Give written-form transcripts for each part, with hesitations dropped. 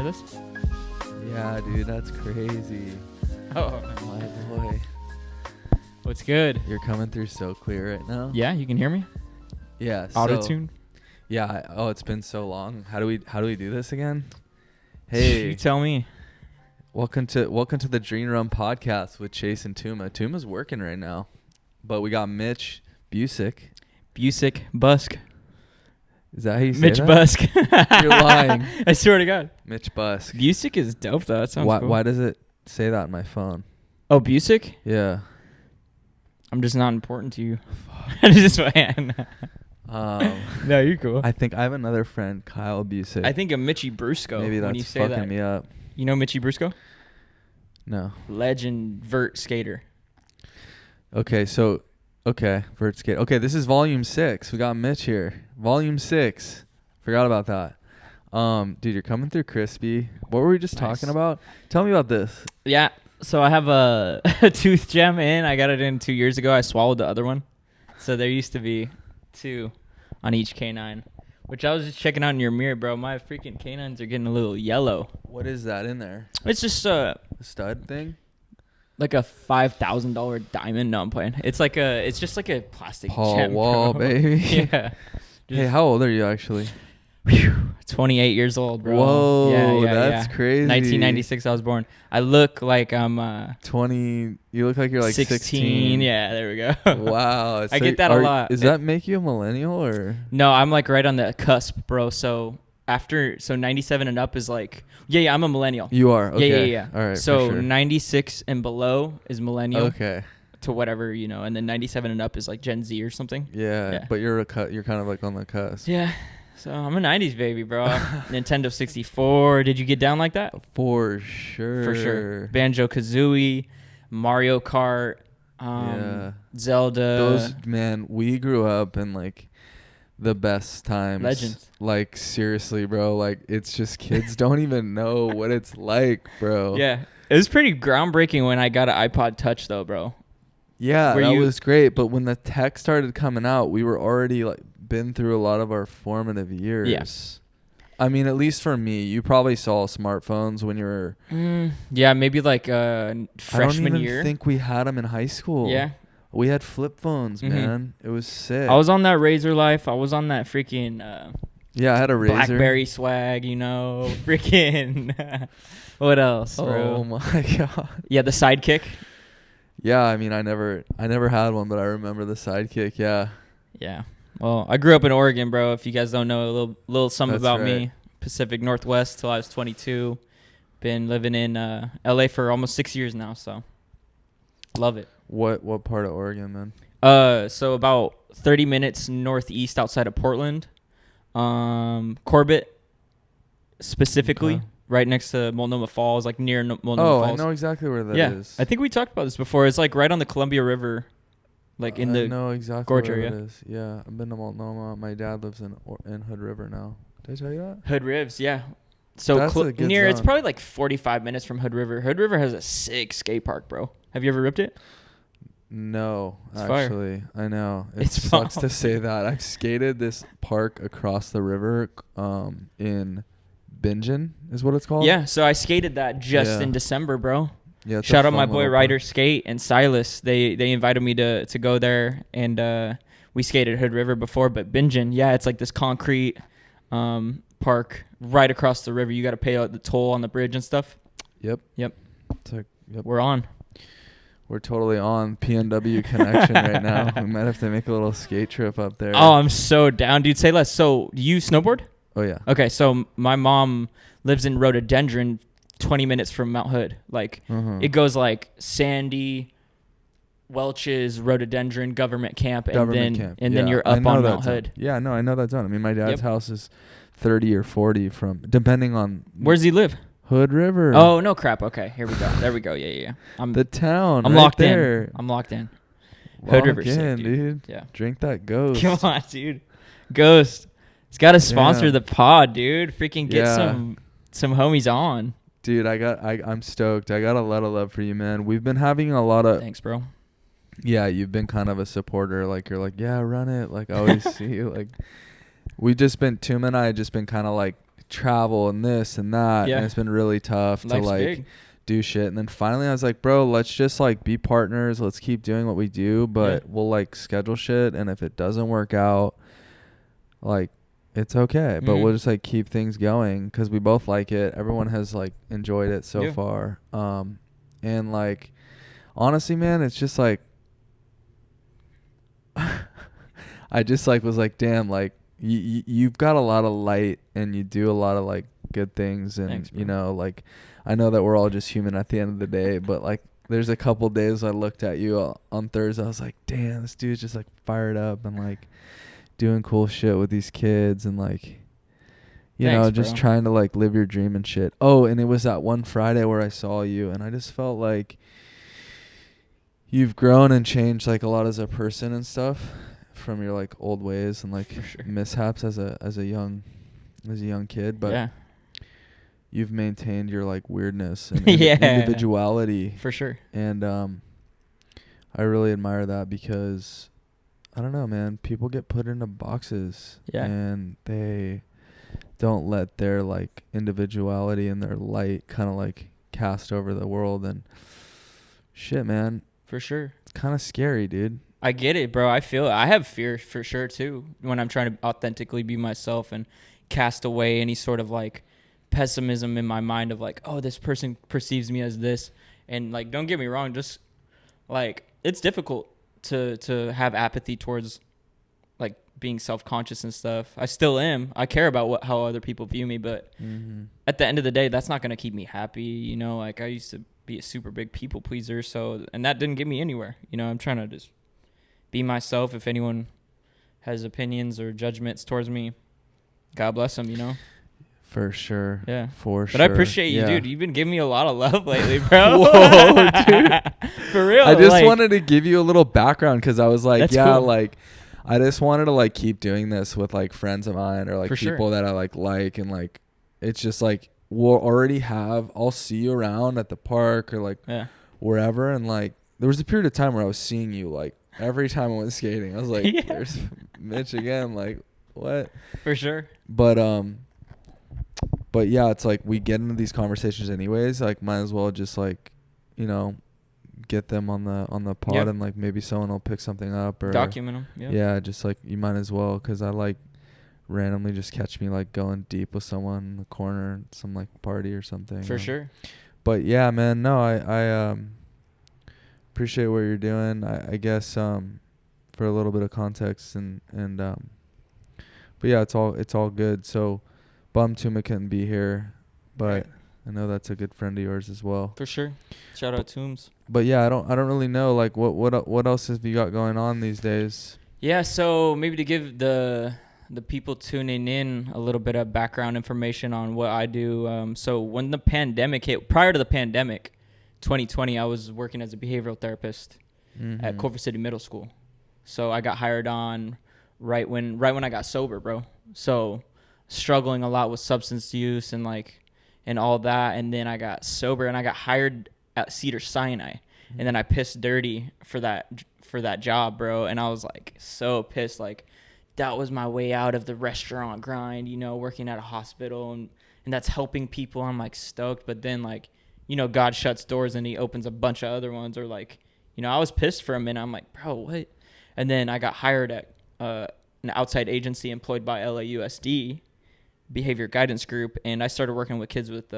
this? Yeah, dude, that's crazy. Oh, My boy. what's good? You're coming through so clear right now. Yeah, you can hear me? Yeah. Auto-tune? Yeah. Oh, it's been so long. How do we do this again? Hey, You tell me. welcome to the Dreamrun podcast with Chase and Tuma. Tuma's working right now, but we got Mitch Busk. Busk. Is that how you say Mitch that? Busk. You're lying. I swear to God. Mitch Busk. Busick is dope, though. That sounds cool. Why does it say that on my phone? Oh, Busick? Yeah. I'm just not important to you. Just no, you're cool. I think I have another friend, Kyle Busick. I think of Mitchy Brusco. Maybe when that's you say fucking that. me up. You know Mitchy Brusco? No. Legend vert skater. Okay, vert skate. Okay, this is volume 6. We got Mitch here. Volume 6. Forgot about that. Dude, you're coming through crispy. What were we just talking about? Tell me about this. Yeah. So I have a tooth gem in. I got it in 2 years ago. I swallowed the other one. So there used to be 2 on each canine, which I was just checking out in your mirror, bro. My freaking canines are getting a little yellow. What is that in there? It's just A stud thing? like a $5,000 diamond. No, I'm playing. It's just like a plastic Paul gem, Wall, bro. baby. Yeah. Hey, how old are you actually? 28 years old, bro. Whoa, yeah, that's crazy. 1996, I was born. I look like I'm 20. You look like you're like 16. Yeah, there we go. Wow. I get that a lot. Does that make you a millennial or? No, I'm like right on the cusp, bro. So 97 and up is like, yeah, I'm a millennial. You are? Okay. Yeah. All right. So for sure. 96 and below is millennial. Okay. To whatever, and then 97 and up is like Gen Z or something. Yeah. But you're kind of like on the cusp. Yeah. So I'm a 90s baby, bro. Nintendo 64. Did you get down like that? For sure. For sure. Banjo-Kazooie, Mario Kart, Zelda. Those, man, we grew up in like the best times. Legends. Like, seriously, bro. Like, it's just kids don't even know what it's like, bro. Yeah. It was pretty groundbreaking when I got an iPod Touch, though, bro. Yeah, that was great. But when the tech started coming out, we were already like been through a lot of our formative years. Yes. I mean, at least for me, you probably saw smartphones when you were. Yeah, maybe like freshman year. I don't even think we had them in high school. Yeah. We had flip phones, man. It was sick. I was on that Razor Life. I was on that freaking yeah, I had a Razor. BlackBerry swag, freaking. What else, bro? Oh my god. Yeah, the Sidekick. Yeah, I mean, I never had one, but I remember the Sidekick. Yeah. Yeah. Well, I grew up in Oregon, bro. If you guys don't know, a little something about me. Pacific Northwest till I was 22. Been living in LA for almost 6 years now, so love it. What part of Oregon, man? So about 30 minutes northeast outside of Portland. Corbett specifically. Okay. Right next to Multnomah Falls, like near Multnomah Falls. Oh, I know exactly where that is. I think we talked about this before. It's like right on the Columbia River, like in the I know exactly gorge where area. it is. Yeah, I've been to Multnomah. My dad lives in Hood River now. Did I tell you that? Hood Rivs, yeah. So near, zone. It's probably like 45 minutes from Hood River. Hood River has a sick skate park, bro. Have you ever ripped it? No, it's actually. Fire. I know. It sucks to say that. I've skated this park across the river in Bingen is what it's called. Yeah, so I skated that just in December, bro. Yeah, shout out my boy Ryder Skate and Silas. They invited me to go there, and we skated Hood River before, but Bingen, yeah, it's like this concrete park right across the river. You got to pay the toll on the bridge and stuff. Yep. Yep. We're on. We're totally on PNW connection right now. We might have to make a little skate trip up there. Oh, I'm so down, dude. Say less. So, do you snowboard? Oh, yeah. Okay, so my mom lives in Rhododendron, 20 minutes from Mount Hood. Like, it goes like Sandy, Welch's, Rhododendron, Government Camp, and then you're up on Mount Hood. Yeah, no, I know that zone. I mean, my dad's house is 30 or 40 from, depending on. Where's he live? Hood River. Oh, no crap. Okay, here we go. There we go. Yeah. The town. I'm right locked there. in. I'm locked in. Hood River, dude. Yeah. Drink that Ghost. Come on, dude. Ghost. It's got to sponsor the pod, dude. Freaking get some homies on. Dude, I'm stoked. I got a lot of love for you, man. We've been having a lot of. Thanks, bro. Yeah, you've been kind of a supporter. Like, you're like, yeah, run it. Like, I always see you. Like, Tuma and I have just been kind of like travel and this and that. Yeah. And it's been really tough to Life's like big. do shit. And then finally I was like, bro, let's just like be partners. Let's keep doing what we do, but we'll like schedule shit. And if it doesn't work out, like it's okay, but we'll just like keep things going because we both like it. Everyone has like enjoyed it so far. And like, honestly, man, it's just like, I just like was like, damn, like you've got a lot of light and you do a lot of like good things. And Thanks, bro. you know, like I know that we're all just human at the end of the day, but like there's a couple days I looked at you on Thursday. I was like, damn, this dude's just like fired up and like doing cool shit with these kids and like, you know, just bro. trying to like live your dream and shit. Oh, and it was that one Friday where I saw you and I just felt like you've grown and changed like a lot as a person and stuff from your like old ways and like mishaps as a young kid, but you've maintained your like weirdness and individuality for sure. And I really admire that because I don't know, man, people get put into boxes and they don't let their like individuality and their light kind of like cast over the world. And shit, man, for sure, it's kind of scary, dude. I get it, bro. I feel it. I have fear for sure too when I'm trying to authentically be myself and cast away any sort of like pessimism in my mind of like, oh, this person perceives me as this. And like, don't get me wrong, just like it's difficult to have apathy towards like being self-conscious and stuff. I still am. I care about how other people view me, but at the end of the day, that's not going to keep me happy. You know, like I used to be a super big people pleaser. And that didn't get me anywhere. You know, I'm trying to just be myself. If anyone has opinions or judgments towards me, God bless them, you know? For sure. Yeah. For sure. But I appreciate you, dude. You've been giving me a lot of love lately, bro. Whoa, dude. For real. I just wanted to give you a little background because I was like, cool. like, I just wanted to like keep doing this with like friends of mine or like people that I like and like, it's just like, I'll see you around at the park or like wherever. And like, there was a period of time where I was seeing you like every time I went skating. I was like, there's Mitch again. Like, what? For sure. But yeah, it's like we get into these conversations anyways. Like, might as well just like, you know, get them on the pod and like maybe someone will pick something up or document them. Yeah, just like you might as well because I like randomly just catch me like going deep with someone in the corner, some like party or something. For sure. But yeah, man, no, I appreciate what you're doing. I guess for a little bit of context and but yeah, it's all good. So bummed Tuma couldn't be here, but I know that's a good friend of yours as well. For sure. Shout out Toombs. But yeah, I don't really know like what else have you got going on these days? Yeah, so maybe to give the people tuning in a little bit of background information on what I do. So when the pandemic hit, prior to the pandemic, 2020, I was working as a behavioral therapist at Culver City Middle School. So I got hired on right when I got sober, bro. So struggling a lot with substance use and all that. And then I got sober and I got hired at Cedar Sinai. And then I pissed dirty for that job, bro. And I was like so pissed. Like that was my way out of the restaurant grind, you know, working at a hospital and that's helping people. I'm like stoked. But then like, you know, God shuts doors and he opens a bunch of other ones or like, you know, I was pissed for a minute. I'm like, bro, what? And then I got hired at an outside agency employed by LAUSD behavior guidance group. And I started working with kids with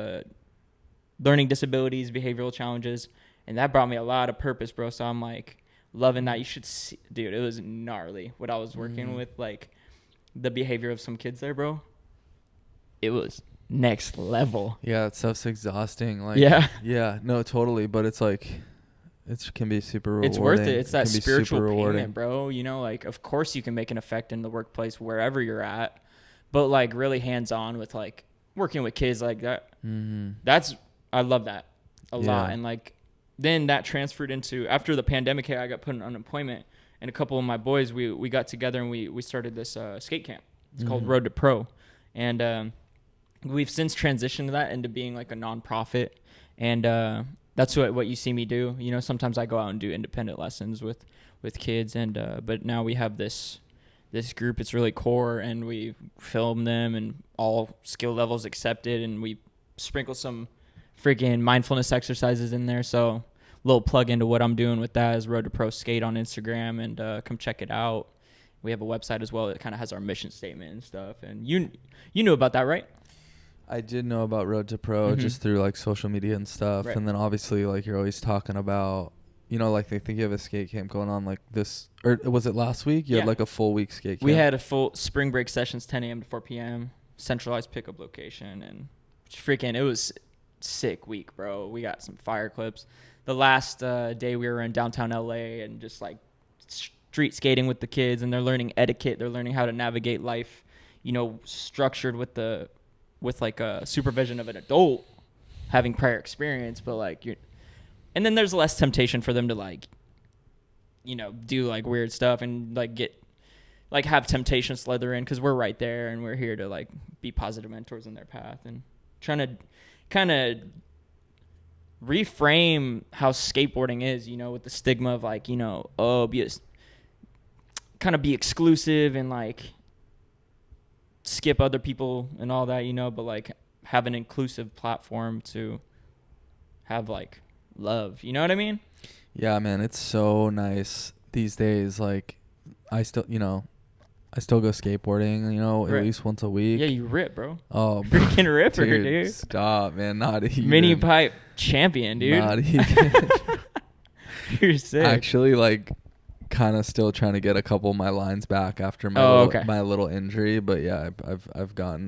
learning disabilities, behavioral challenges. And that brought me a lot of purpose, bro. So I'm like loving that. You should see, dude, it was gnarly what I was working with, like the behavior of some kids there, bro. It was next level. Yeah, that stuff's exhausting. Like, yeah, no, totally. But it's like, it can be super rewarding. It's worth it. It's that spiritual payment, bro. You know, like, of course you can make an effect in the workplace wherever you're at, but like really hands-on with like working with kids like that. I love that a lot. And like, then that transferred into, after the pandemic hit, I got put on unemployment, and a couple of my boys, we got together and we started this skate camp. It's called Road to Pro. And we've since transitioned that into being like a nonprofit. And that's what you see me do. You know, sometimes I go out and do independent lessons with kids. And but now we have this this group. It's really core, and we film them, and all skill levels accepted, and we sprinkle some freaking mindfulness exercises in there. So little plug into what I'm doing with that is Road to Pro Skate on Instagram, and come check it out. We have a website as well that kind of has our mission statement and stuff. And you knew about that, right? I did know about Road to Pro just through like social media and stuff. Right. And then obviously like you're always talking about, you know, like they think you have a skate camp going on like this, or was it last week? You had like a full week skate camp. We had a full spring break sessions, 10 a.m. to 4 p.m., centralized pickup location. And freaking, it was sick week, bro. We got some fire clips. The last day we were in downtown LA and just like street skating with the kids, and they're learning etiquette. They're learning how to navigate life, you know, structured with like a supervision of an adult having prior experience. But like and then there's less temptation for them to like, you know, do like weird stuff and like have temptation slither in, because we're right there and we're here to like be positive mentors in their path and trying to kind of reframe how skateboarding is, you know, with the stigma of like, you know, kind of be exclusive and like skip other people and all that, you know, but like have an inclusive platform to have like love, you know what I mean? Yeah, man, it's so nice these days. Like I still go skateboarding, you know, at least once a week. Yeah, you rip, bro. Oh, freaking ripper, dude. Stop, man. Not even. Mini pipe champion, dude. Not even. You're sick. Actually, like, kind of still trying to get a couple of my lines back after my little injury. But yeah, I've gotten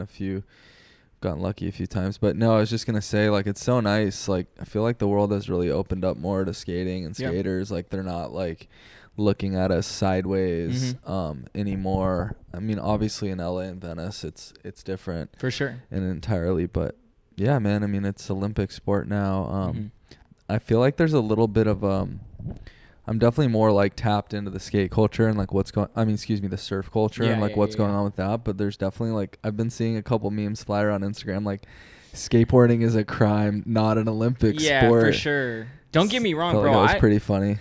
lucky a few times. But no, I was just gonna say, like, it's so nice. Like, I feel like the world has really opened up more to skating and skaters. Like, they're not like looking at us sideways anymore. I mean, obviously in LA and Venice it's different for sure and entirely, but yeah, man, I mean, it's Olympic sport now. I feel like there's a little bit of I'm definitely more like tapped into the skate culture and like the surf culture and like what's going on with that, but there's definitely like I've been seeing a couple memes fly around Instagram like skateboarding is a crime, not an Olympic sport. Yeah, for sure. Don't get me wrong, bro. That was pretty funny.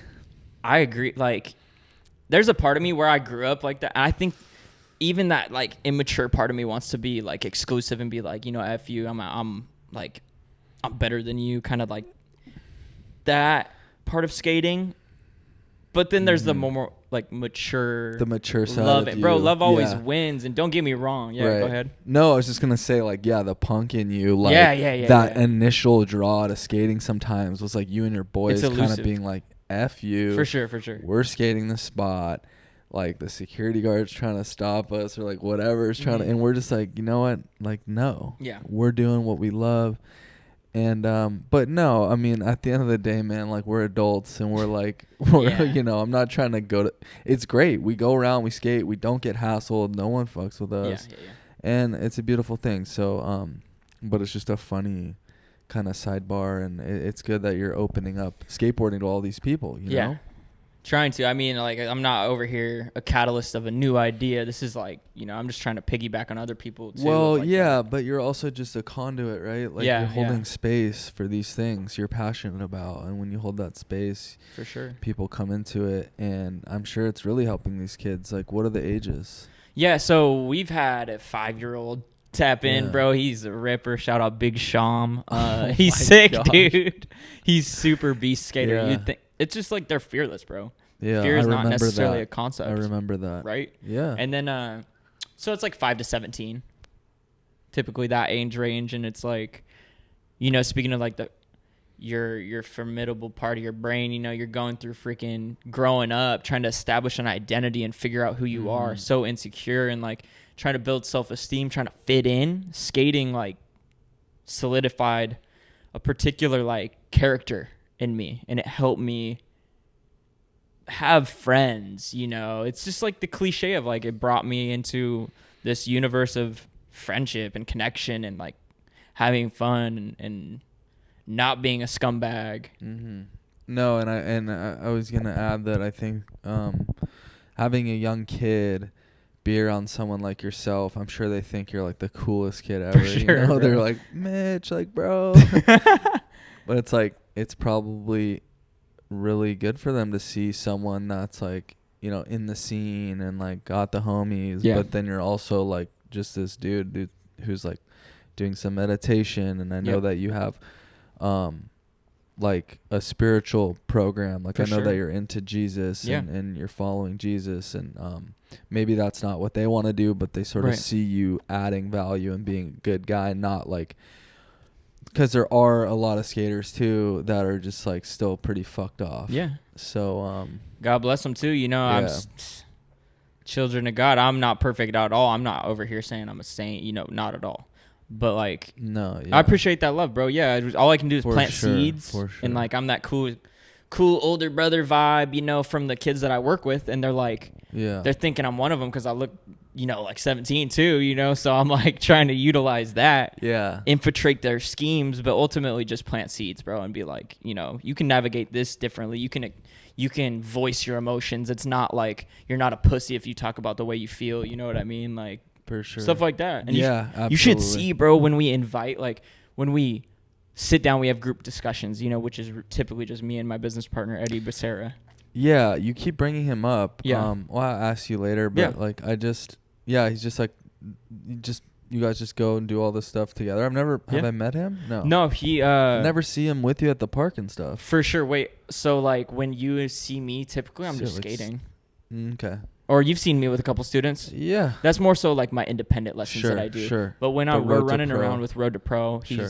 I agree. Like, there's a part of me where I grew up like that. And I think even that like immature part of me wants to be like exclusive and be like, you know, F you. I'm better than you. Kind of like that part of skating. But then there's the more like mature side love of it, bro. Love always yeah. wins. And don't get me wrong. Yeah, right. Go ahead. No, I was just gonna say like, yeah, the punk in you, like initial draw to skating sometimes was like you and your boys kind of being like, F you. For sure. We're skating the spot. Like the security guard's trying to stop us or like whatever is trying to, and we're just like, you know what? Like, no. Yeah. We're doing what we love. And, but no, I mean, at the end of the day, man, like we're adults and we're like, you know, I'm not trying to it's great. We go around, we skate, we don't get hassled. No one fucks with us. Yeah. And it's a beautiful thing. So, but it's just a funny kind of sidebar, and it's good that you're opening up skateboarding to all these people, you know? Trying to. I mean, like, I'm not over here a catalyst of a new idea. This is like, you know, I'm just trying to piggyback on other people too. Well, like but you're also just a conduit, right? Like you're holding space for these things you're passionate about, and when you hold that space, for sure, people come into it, and I'm sure it's really helping these kids. Like, what are the ages? Yeah, so we've had a 5-year-old tap in, bro. He's a ripper. Shout out Big Sham. He's sick, dude. He's super beast skater. Yeah. You'd think it's just like they're fearless, bro. Yeah, fear is not necessarily a concept. I remember that. Right? Yeah. And then so it's like 5 to 17. Typically that age range, and it's like, you know, speaking of like your formidable part of your brain, you know, you're going through freaking growing up, trying to establish an identity and figure out who you are, so insecure, and like trying to build self-esteem, trying to fit in. Skating like solidified a particular like character in me, and it helped me have friends, you know. It's just like the cliche of like it brought me into this universe of friendship and connection and like having fun and not being a scumbag. No, and I was gonna add that I think having a young kid be around someone like yourself, I'm sure they think you're like the coolest kid ever. Sure, you know, bro. They're like, Mitch, like, bro. But it's like, it's probably really good for them to see someone that's like you know, in the scene and like got the homies, Yeah. but then you're also like just this dude who's like doing some meditation, and I know Yep. that you have like a spiritual program. Like For I know sure. that you're into Jesus Yeah. and you're following Jesus, and maybe that's not what they want to do, but they sort of Right. see you adding value and being a good guy, not like, because there are a lot of skaters too that are just like still pretty fucked off. Yeah. So God bless them too. You know, I'm Yeah. children of God. I'm not perfect at all. I'm not over here saying I'm a saint, you know, not at all. But like, no, yeah. I appreciate that love, bro. Yeah, all I can do is For plant sure, seeds, for sure. and like I'm that cool older brother vibe, you know, from the kids that I work with, and they're like, Yeah. they're thinking I'm one of them because I look, you know, like 17 too, you know. So I'm like trying to utilize that, Yeah. infiltrate their schemes, but ultimately just plant seeds, bro, and be like, you know, you can navigate this differently. You can voice your emotions. It's not like you're not a pussy if you talk about the way you feel. You know what I mean? Like For sure. stuff like that. And Yeah, absolutely. you should see, bro, when we invite, like when we sit down, we have group discussions, you know, which is typically just me and my business partner, Eddie Becerra. Yeah, you keep bringing him up. Yeah. Well, I'll ask you later, but Yeah. like he's just like, you guys just go and do all this stuff together. Have Yeah. I met him? No. No, he I never see him with you at the park and stuff. for sure. Wait, so like when you see me, typically I'm So just it's- skating. Okay. Or you've seen me with a couple students. Yeah. That's more so like my independent lessons Sure. that I do. Sure. But when But we're Road to running Pro. around with Road to Pro, Sure.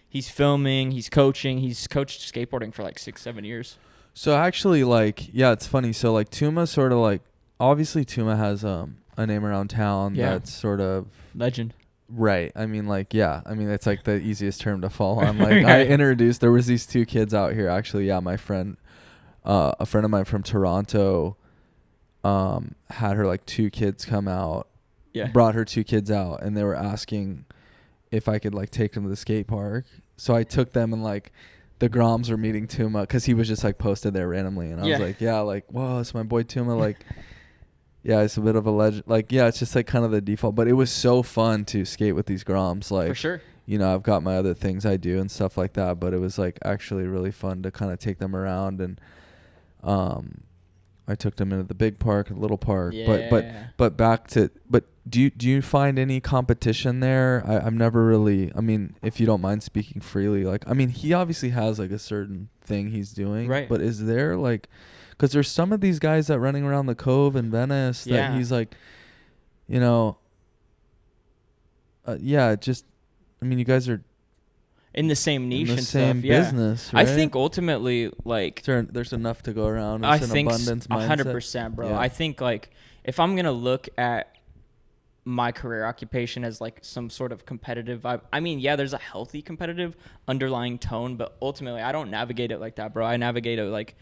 he's filming, he's coaching, he's coached skateboarding for like 6-7 years. So actually, like, yeah, it's funny. So like Tuma sort of like, obviously Tuma has a name around town Yeah. that's sort of Legend. right. I mean, like, yeah. I mean, it's like the easiest term to follow on. Like, there was these two kids out here. Actually, yeah, my friend, a friend of mine from Toronto, had her like two kids come out. Yeah. Brought her two kids out, and they were asking if I could like take them to the skate park. So I took them, and like the Groms were meeting Tuma because he was just like posted there randomly, and I Yeah. was like, yeah, like, whoa, it's my boy Tuma. Like, yeah, it's a bit of a legend. Like, yeah, it's just like kind of the default, but it was so fun to skate with these Groms. Like, For sure. you know, I've got my other things I do and stuff like that, but it was like actually really fun to kind of take them around, and I took them into the big park, the little park, but back to, but do you find any competition there? I've never really, I mean, if you don't mind speaking freely, like, I mean, he obviously has like a certain thing he's doing, Right. but is there like, because there's some of these guys that running around the Cove in Venice that Yeah. he's like, you know, yeah, just, I mean, you guys are In the same niche in the and same stuff. Yeah. business, right? I think ultimately, like, there's enough to go around. I It's an think abundance mindset. 100%, bro. Yeah. I think like if I'm gonna look at my career occupation as like some sort of competitive vibe, I mean, yeah, there's a healthy competitive underlying tone, but ultimately, I don't navigate it like that, bro. I navigate it like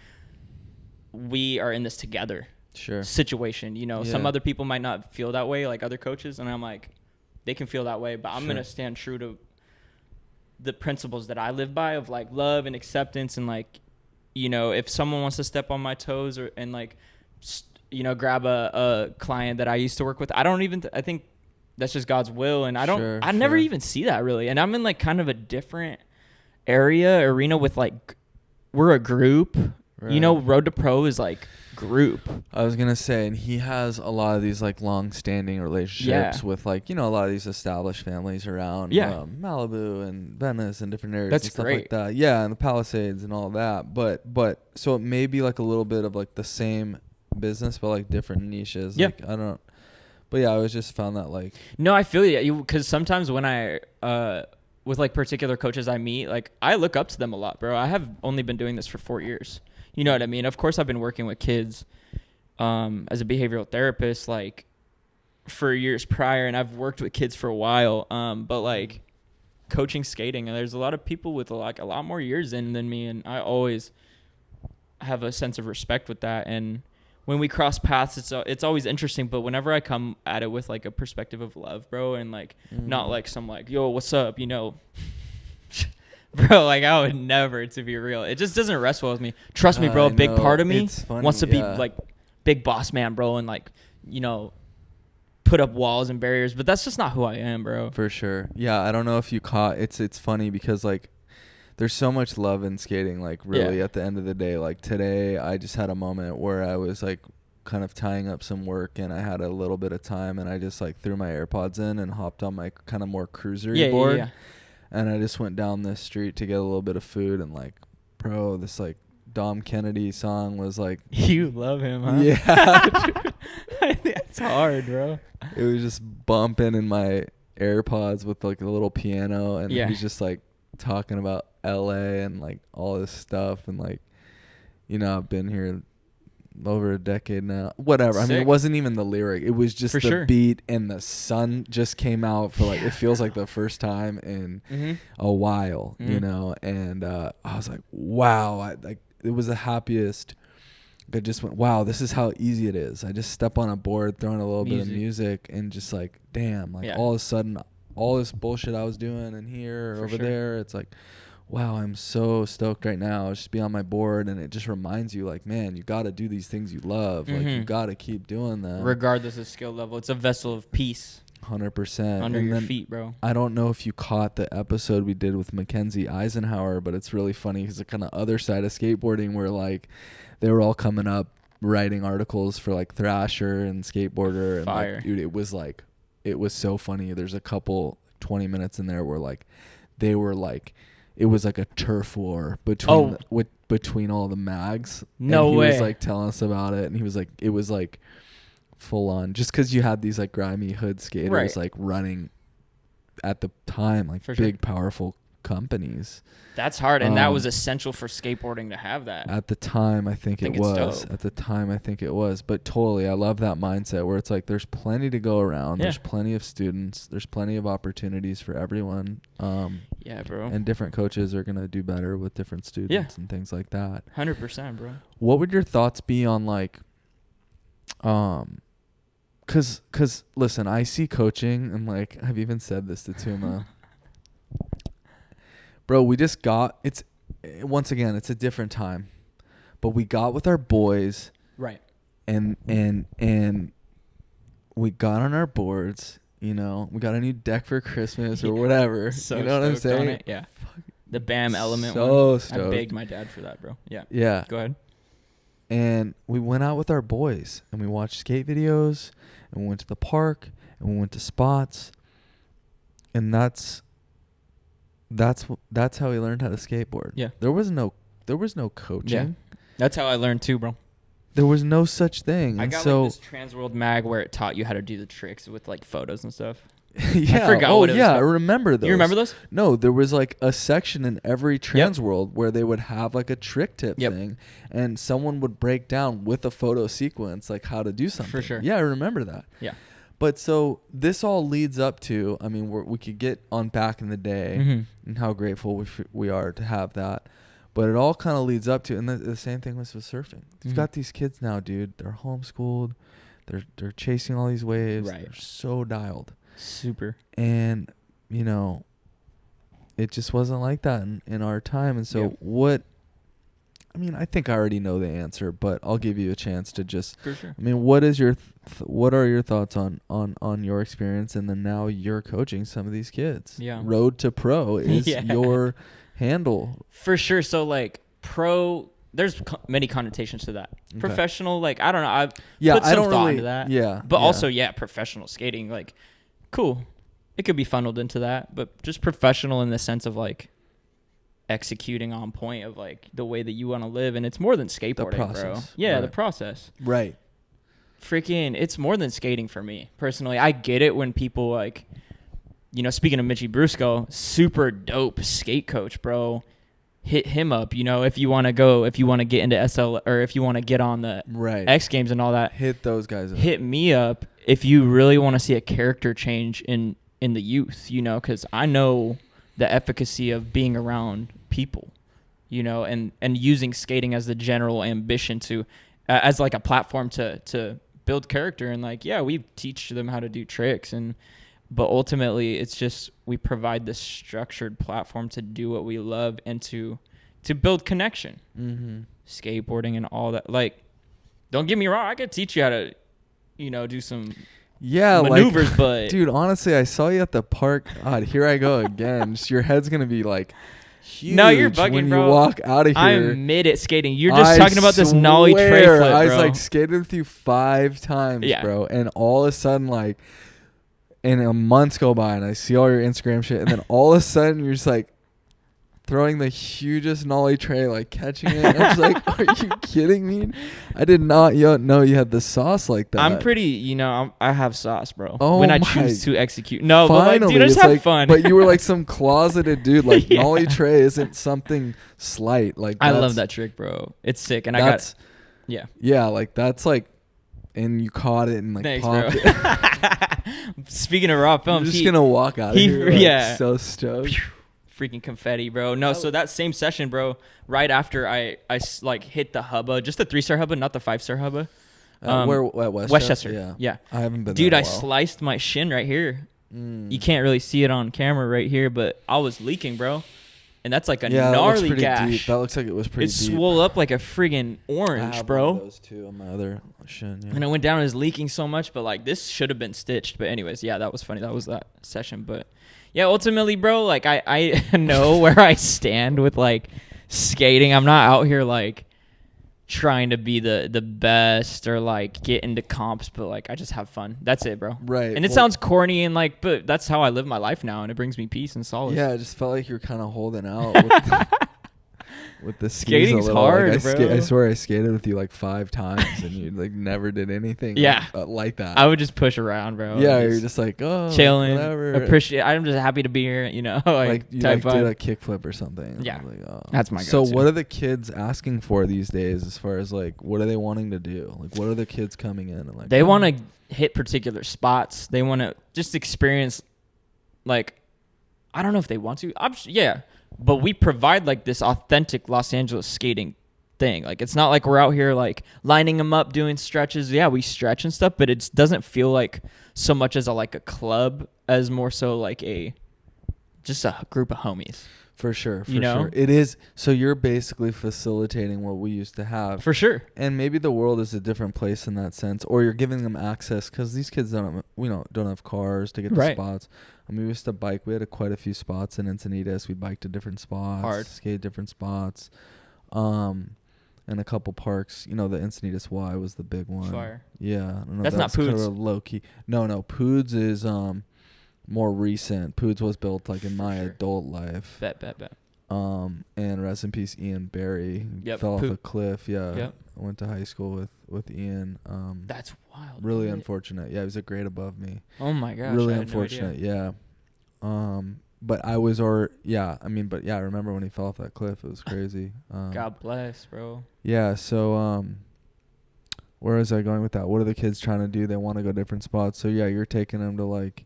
we are in this together Sure. situation. You know, some Yeah. other people might not feel that way, like other coaches, and I'm like, they can feel that way, but I'm Sure. gonna stand true to the principles that I live by of like love and acceptance, and like, you know, if someone wants to step on my toes and like, you know, grab a client that I used to work with, I don't even, I think that's just God's will. And I never Sure. even see that really. And I'm in like kind of a different arena with like, we're a group, you know, Road to Pro is like group. I was gonna say, and he has a lot of these like long-standing relationships with like, you know, a lot of these established families around Malibu and Venice and different areas That's and stuff great. like that. Yeah, and the Palisades and all that. But so it may be like a little bit of like the same business, but like different niches. Yeah. Like, I don't. But yeah, I always just found that like. No, I feel you. Because sometimes when I, with like particular coaches I meet, like I look up to them a lot, bro. I have only been doing this for 4 years. You know what I mean? Of course, I've been working with kids as a behavioral therapist, like for years prior, and I've worked with kids for a while. But like coaching skating, and there's a lot of people with like a lot more years in than me, and I always have a sense of respect with that. And when we cross paths, it's always interesting. But whenever I come at it with like a perspective of love, bro, and like not like some like, yo, what's up, you know. Bro, like I would never, to be real. It just doesn't rest well with me. Trust me, bro. A big part of me wants to be like big boss man, bro, and like, you know, put up walls and barriers. But that's just not who I am, bro. For sure. Yeah, I don't know if you caught. It's funny because like there's so much love in skating. Like really, at the end of the day, like today, I just had a moment where I was like kind of tying up some work, and I had a little bit of time, and I just like threw my AirPods in and hopped on my kind of more cruisery board. And I just went down this street to get a little bit of food, and like, bro, this like Dom Kennedy song was like, you love him, huh? Yeah. That's hard, bro. It was just bumping in my AirPods with like a little piano, and he's just like talking about LA and like all this stuff, and like, you know, I've been here over a decade now. Whatever. Sick. I mean, it wasn't even the lyric. It was just the beat, and the sun just came out for like, it feels like the first time in a while, you know? And I was like, wow. It was the happiest. I just went, wow, this is how easy it is. I just step on a board, throw in a little bit of music, and just like, damn, like all of a sudden, all this bullshit I was doing in here or over there, it's like, wow, I'm so stoked right now. Just be on my board, and it just reminds you, like, man, you got to do these things you love. Like, you got to keep doing them. Regardless of skill level. It's a vessel of peace. 100%. Under your feet, bro. I don't know if you caught the episode we did with Mackenzie Eisenhower, but it's really funny because the kind of other side of skateboarding where, like, they were all coming up writing articles for, like, Thrasher and Skateboarder. And, fire. Like, dude, it was so funny. There's a couple 20 minutes in there where, like, they were, like, it was like a turf war between all the mags. No way. He was like telling us about it, and he was like, it was like full on. Just because you had these like grimy hood skaters like running at the time, like big powerful companies. That's hard, and that was essential for skateboarding to have that. At the time, I think it was. Dope. At the time, I think it was. But totally, I love that mindset where it's like there's plenty to go around. Yeah. There's plenty of students. There's plenty of opportunities for everyone. Yeah, bro. And different coaches are gonna do better with different students and things like that. 100%, bro. What would your thoughts be on like, cause listen, I see coaching, and like I've even said this to Tuma. Bro, we just got, once again, it's a different time, but we got with our boys, right? And we got on our boards, you know, we got a new deck for Christmas or whatever. So you know what I'm saying? Yeah. The BAM element so one. Stoked. I begged my dad for that, bro. Yeah. Yeah. Go ahead. And we went out with our boys, and we watched skate videos, and we went to the park, and we went to spots, and that's how we learned how to skateboard. Yeah. There was no coaching. Yeah. That's how I learned too, bro. There was no such thing. I and got so, like this Transworld mag where it taught you how to do the tricks with like photos and stuff. Yeah. I forgot what it was I remember those. You remember those? No, there was like a section in every Transworld where they would have like a trick tip thing, and someone would break down with a photo sequence like how to do something. For sure. Yeah, I remember that. Yeah. But so this all leads up to, I mean, we could get on back in the day and how grateful we are to have that. But it all kind of leads up to, and the same thing was with surfing. You've got these kids now, dude. They're homeschooled. They're chasing all these waves. Right. They're so dialed. Super. And, you know, it just wasn't like that in our time. And so I mean, I think I already know the answer, but I'll give you a chance to just. For sure. I mean, what is your, what are your thoughts on your experience, and then now you're coaching some of these kids. Yeah. Road to Pro is your handle. For sure. So like pro, there's many connotations to that. Okay. Professional, like I don't know. I've put some thought into that. Yeah. But also, professional skating, like cool. It could be funneled into that, but just professional in the sense of like executing on point of like the way that you want to live, and it's more than skateboarding, bro. Yeah, right. The process. Right. Freaking, it's more than skating for me personally. I get it when people like, you know, speaking of Mitchy Brusco, super dope skate coach, bro. Hit him up, you know, if you want to get into SL, or if you want to get on the X Games and all that. Hit those guys up. Hit me up if you really want to see a character change in the youth, you know, because I know the efficacy of being around people, you know, and using skating as the general ambition to, as like a platform to build character. And like, we teach them how to do tricks, but ultimately it's just, we provide this structured platform to do what we love and to build connection. Skateboarding and all that. Like, don't get me wrong, I could teach you how to, you know, do some maneuvers, but dude, honestly, I saw you at the park. God, here I go again. Just your head's gonna be like huge. No, you're bugging, when bro. you walk out of here. I'm mid at skating. You're just talking about this nollie tray flip, bro. I was like skated with you 5 times, bro, and all of a sudden, like, and a months go by, and I see all your Instagram shit, and then all of a sudden you're just like throwing the hugest nollie tray, like catching it. And I'm just like, are you kidding me? I did not know you had the sauce like that. I'm pretty, I have sauce, bro. Oh when I my- choose to execute. No, Finally, but like, dude, I just it's have like, fun. But you were like some closeted dude. Like Yeah. nollie tray isn't something slight. Like I love that trick, bro. It's sick, and I got, yeah, like that's like, and you caught it and like thanks, popped bro. it. Speaking of raw I'm films, just gonna walk out of here, like, so stoked. freaking confetti, bro. No, so that same session, bro, right after I like hit the hubba, just the 3-star hubba, not the 5-star hubba. Where at Westchester? Yeah. I haven't been Dude, there I in a while. sliced my shin right here. You can't really see it on camera right here, but I was leaking, bro. And that's like a that looks gnarly pretty gash. deep. That looks like it was pretty It deep. swole up like a friggin' I orange, have bro. one of those too on my other shin. Yeah. And I went down and it was leaking so much, but like this should have been stitched. But anyways, yeah, that was funny. That was that session. But yeah, ultimately, bro, like I know where I stand with like skating. I'm not out here like trying to be the best or like get into comps, but like I just have fun. That's it, bro. Right. And it sounds corny and like, but that's how I live my life now, and it brings me peace and solace. Yeah, I just felt like you were kind of holding out with the skis Skating's a little. hard, like bro. I swear I skated with you like 5 times and you like never did anything Yeah. like that. I would just push around, bro. Yeah, you're just like, oh, chilling, whatever. appreciate. I'm just happy to be here, like you type like did vibe. a kickflip or something. Yeah. Like, oh. That's my So go-to. what are the kids asking for these days as far as like what are they wanting to do? Like what are the kids coming in and like They want to hit particular spots. They want to just experience, like, I don't know if they want to. Yeah, but we provide like this authentic Los Angeles skating thing. Like, it's not like we're out here like lining them up doing stretches. Yeah, we stretch and stuff, but it doesn't feel like so much as a club as more so like just a group of homies. For sure. know? Sure. It is. So you're basically facilitating what we used to have. For sure. And maybe the world is a different place in that sense, or you're giving them access because these kids don't have cars to get to Right. spots. I mean, we used to bike. We had quite a few spots in Encinitas. We biked to different spots, Hard. skate different spots, and a couple parks. The Encinitas Y was the big one. Fire. Yeah, I don't know, That's not kind of Poods. a low key. No, Poods is more recent. Poods was built like in my adult life. Bet. And rest in peace, Ian Barry. Yep, Fell off Poop. a cliff. Yeah. Yep. I went to high school with Ian. That's wild. really dude. unfortunate. Yeah, he was a grade above me. Oh my gosh. really I had no idea. unfortunate. Yeah. But I was I remember when he fell off that cliff. It was crazy. God bless, bro. Yeah. So where was I going with that? What are the kids trying to do? They want to go different spots. So yeah, you're taking them to like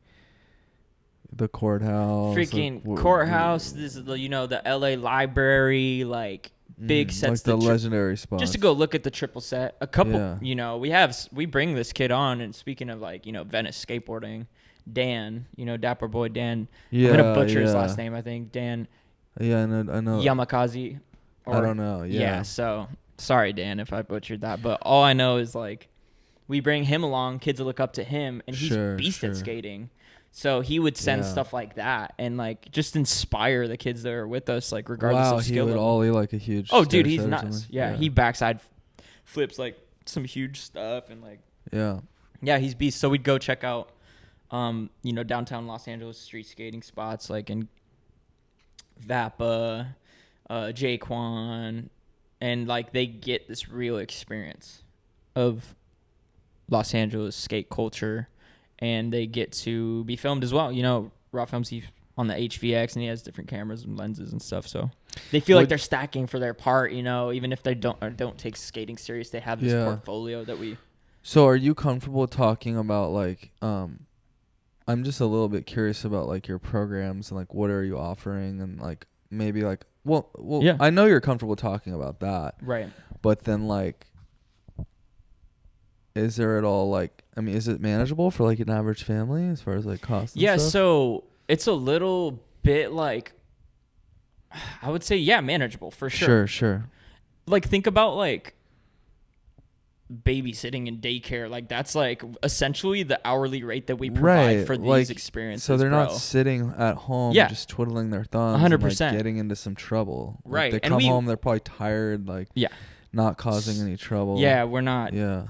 the courthouse. Freaking like, courthouse. This is the LA library, like big sets. like the legendary spots. just to go look at the triple set. A couple, Yeah. we bring this kid on, and speaking of Venice skateboarding, Dan, Dapper Boy Dan. Yeah, I'm gonna butcher his yeah. last name. I think Dan Yeah, I know. Yamakaze. I don't know. Yeah. So sorry, Dan, if I butchered that. But all I know is like we bring him along. Kids will look up to him, and he's Sure, beast at sure. skating. So he would send Yeah. stuff like that and like just inspire the kids that are with us, like regardless Wow, of he skill would level. ollie like a huge. Oh, dude, stair he's set or nuts. something? Yeah, he backside flips like some huge stuff and like Yeah. he's beast. So we'd go check out, downtown Los Angeles street skating spots like in Vapa, Jaquan, and like they get this real experience of Los Angeles skate culture, and they get to be filmed as well. Raw films he's on the HVX, and he has different cameras and lenses and stuff. So they feel like they're stacking for their part. Even if they don't take skating serious, they have this portfolio that we. So are you comfortable talking about like I'm just a little bit curious about like your programs and like what are you offering and like maybe like well Yeah. I know you're comfortable talking about that. Right. But then like is there at all like is it manageable for like an average family as far as like cost and Yeah, stuff? so it's a little bit like I would say manageable for sure. Sure. Like think about like babysitting and daycare. Like that's like essentially the hourly rate that we provide for these experiences. So they're not sitting at home just twiddling their thumbs 100%. and like getting into some trouble. Right. Like they come home, they're probably tired, like not causing any trouble. Yeah, we're not. Yeah.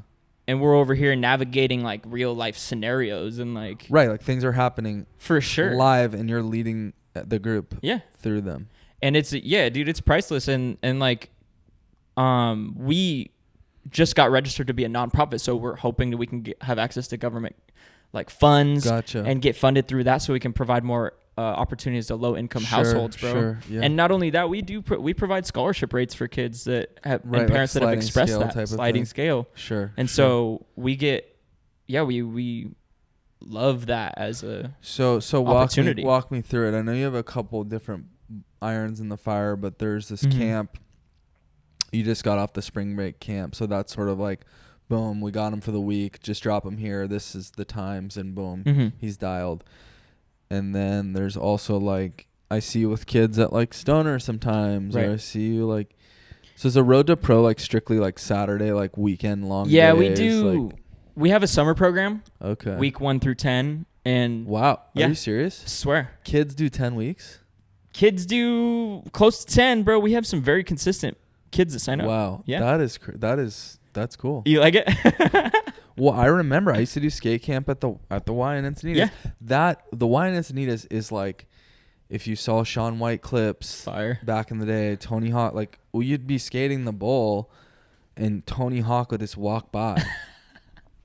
And we're over here navigating like real life scenarios and like like things are happening for sure live and you're leading the group through them. And it's dude, it's priceless. And like we just got registered to be a nonprofit, so we're hoping that we can have access to government like funds and get funded through that, so we can provide more opportunities to low income households, bro. And not only that, we provide scholarship rates for kids that have and parents that have expressed that sliding scale. And so we get we love that as a opportunity. Walk me through it. I know you have a couple different irons in the fire, but there's this camp. You just got off the spring break camp, so that's sort of like, boom, we got him for the week. Just drop him here. This is the times, and boom, he's dialed. And then there's also like, I see you with kids at like Stoner sometimes, or I see you like. So is the Road to Pro like strictly like Saturday, like weekend long? Yeah, days? we do. Like, we have a summer program. Okay. Week 1 through 10, and wow, are you serious? I swear. Kids do 10 weeks. Kids do close to 10, bro. We have some very consistent kids that sign up. Wow. Yeah. That's cool. You like it? Well, I remember I used to do skate camp at the Y in Encinitas. Yeah. The Y in Encinitas is like, if you saw Shaun White clips back in the day, Tony Hawk, like, you'd be skating the bowl and Tony Hawk would just walk by.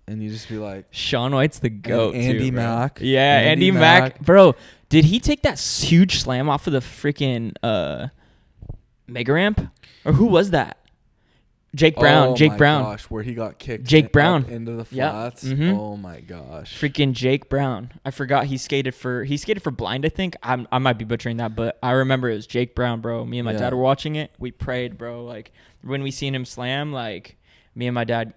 And you just be like, Shaun White's the GOAT. Andy Mack. Yeah, Andy Mack. Bro, did he take that huge slam off of the freaking mega ramp? Or who was that? Jake Brown. Jake Brown. Oh my gosh, where he got kicked. Jake Brown into the flats. Oh my gosh. Freaking Jake Brown. I forgot he skated for Blind, I think. I might be butchering that, but I remember it was Jake Brown, bro. Me and my dad were watching it. We prayed, bro. Like when we seen him slam, like me and my dad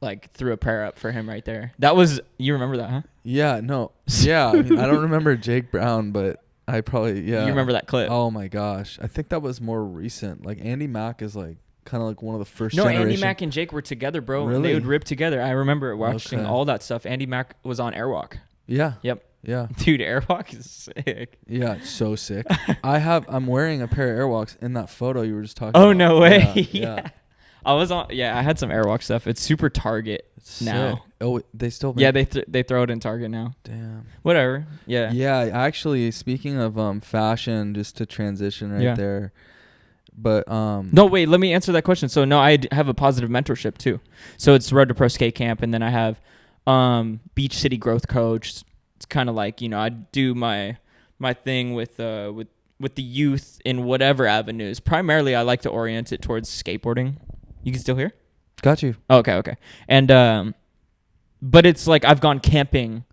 like threw a prayer up for him right there. That was, you remember that, huh? Yeah, no. Yeah, I mean, I don't remember Jake Brown, but I probably You remember that clip? Oh my gosh. I think that was more recent. Like Andy Mack is like kind of like one of the first generation. Andy Mack and Jake were together, bro. Really? They would rip together. I remember watching all that stuff. Andy Mack was on Airwalk. Yeah. Yep. Yeah. Dude, Airwalk is sick. Yeah, it's so sick. I'm wearing a pair of Airwalks in that photo you were just talking about. Oh, no way. Yeah. I was on. Yeah, I had some Airwalk stuff. It's super Target now. Sick. Oh, they still. Yeah, they throw it in Target now. Damn. Whatever. Yeah. Yeah. Actually, speaking of fashion, just to transition right there. But no, wait. Let me answer that question. So no, I have a positive mentorship too. So it's Road to Pro Skate Camp, and then I have Beach City Growth Coach. It's kind of like, I do my thing with the youth in whatever avenues. Primarily, I like to orient it towards skateboarding. You can still hear? Got you. Okay. And but it's like I've gone camping.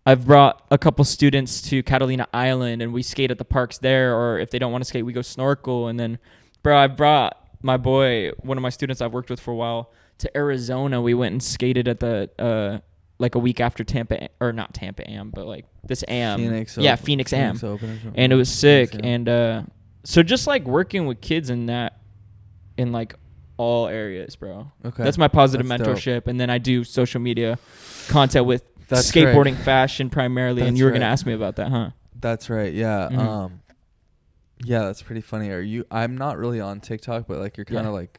I've brought a couple students to Catalina Island, and we skate at the parks there. Or if they don't want to skate, we go snorkel. And then, bro, I brought my boy, one of my students I've worked with for a while, to Arizona. We went and skated at the like a week after Tampa, or not Tampa Am, but like this Am. Phoenix Am. And it was sick. Phoenix, and so just like working with kids in like all areas, bro. Okay. That's my positive mentorship. Dope. And then I do social media content with skateboarding, fashion primarily. And you were going to ask me about that, huh? That's right. Yeah. Mm-hmm. Yeah, that's pretty funny. I'm not really on TikTok, but like you're kind of like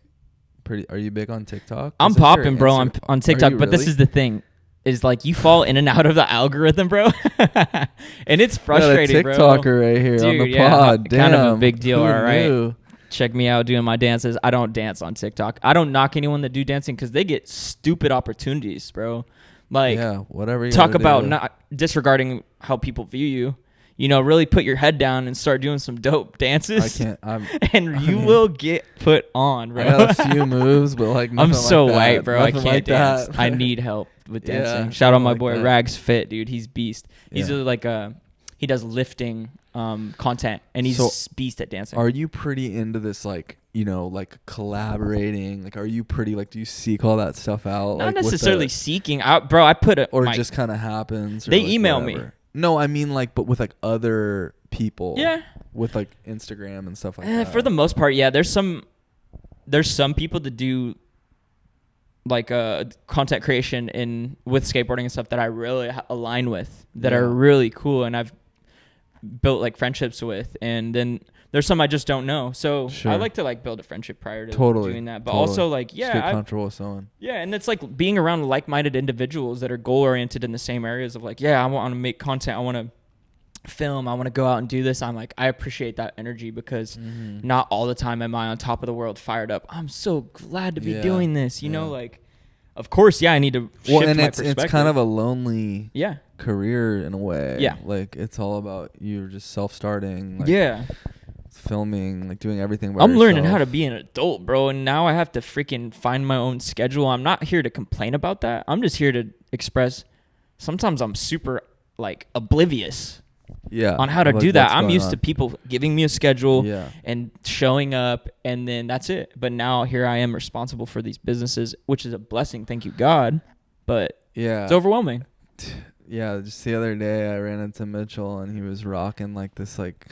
are you big on TikTok? I'm popping, bro, on TikTok, but this is the thing. Is like you fall in and out of the algorithm, bro. And it's frustrating, bro. TikToker right here on the pod. Damn. Kind of a big deal, all right? Knew? Check me out doing my dances. I don't dance on TikTok. I don't knock anyone that do dancing because they get stupid opportunities, bro. Like, whatever you talk about not disregarding how people view you. Really put your head down and start doing some dope dances. And you will get put on, bro. I got a few moves, but like I'm so like white, bro. Nothing I can't dance. That. I need help with dancing. Shout out my boy Rags Fit, dude. He's beast. He's really like he does lifting content, and he's beast at dancing. Are you pretty into this, like, like collaborating? Like, are you pretty, like, do you seek all that stuff out? Not like, necessarily seeking out, bro. I put it, or it just kind of happens. Or they like email whatever. me. No, I mean like, but with like other people. Yeah. With like Instagram and stuff like that. For the most part, yeah. There's some people that do like content creation in with skateboarding and stuff that I really align with, that Yeah. are really cool, and I've built like friendships with. And then there's some I just don't know, so Sure. I like to like build a friendship prior to Totally. doing that. But Totally. also like Just get yeah, comfortable with someone. yeah, and it's like being around like-minded individuals that are goal-oriented in the same areas of like, yeah, I want to make content, I want to film, I want to go out and do this. I'm like, I appreciate that energy, because not all the time am I on top of the world fired up. I'm so glad to be doing this, you know, like, of course, yeah, I need to shift and my it's perspective. kind of a lonely yeah, career in a way. Yeah. Like it's all about you just self-starting. Like, yeah. filming, like doing everything by I'm learning how yourself. to be an adult, bro, and now I have to freaking find my own schedule. I'm not here to complain about that. I'm just here to express. Sometimes I'm super like oblivious on how to like, do that. what's I'm going used on. to people giving me a schedule Yeah. and showing up, and then that's it. But now here I am responsible for these businesses, which is a blessing. Thank you, God. But Yeah. it's overwhelming. Yeah, just the other day I ran into Mitchell and he was rocking like this like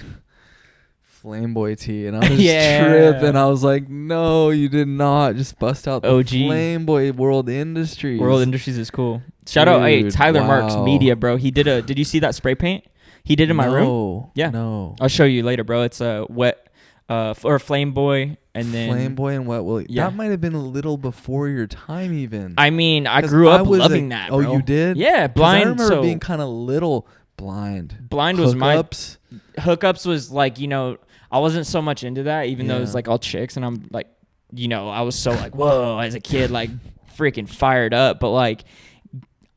Flame Boy tee, and I was Yeah. tripping. I was like, no, you did not just bust out the OG. Flame Boy World Industries. World Industries is cool. Shout out, hey, Dude, Tyler Marks wow. Media, bro. He did you see that spray paint he did in my room? Yeah. No. I'll show you later, bro. It's a wet or Flame Boy, and then Flame Boy and Wet Willie. Yeah. That might have been a little before your time even. I mean, I 'Cause grew up was loving a- that. Oh, Bro. you did? Yeah, 'Cause blind. I remember so being kind of little blind. blind was my Hookups. hookups was like, you know, I wasn't so much into that, even though it was Yeah. like all chicks, and I'm like, you know, I was so like, whoa, as a kid, like freaking fired up. But like,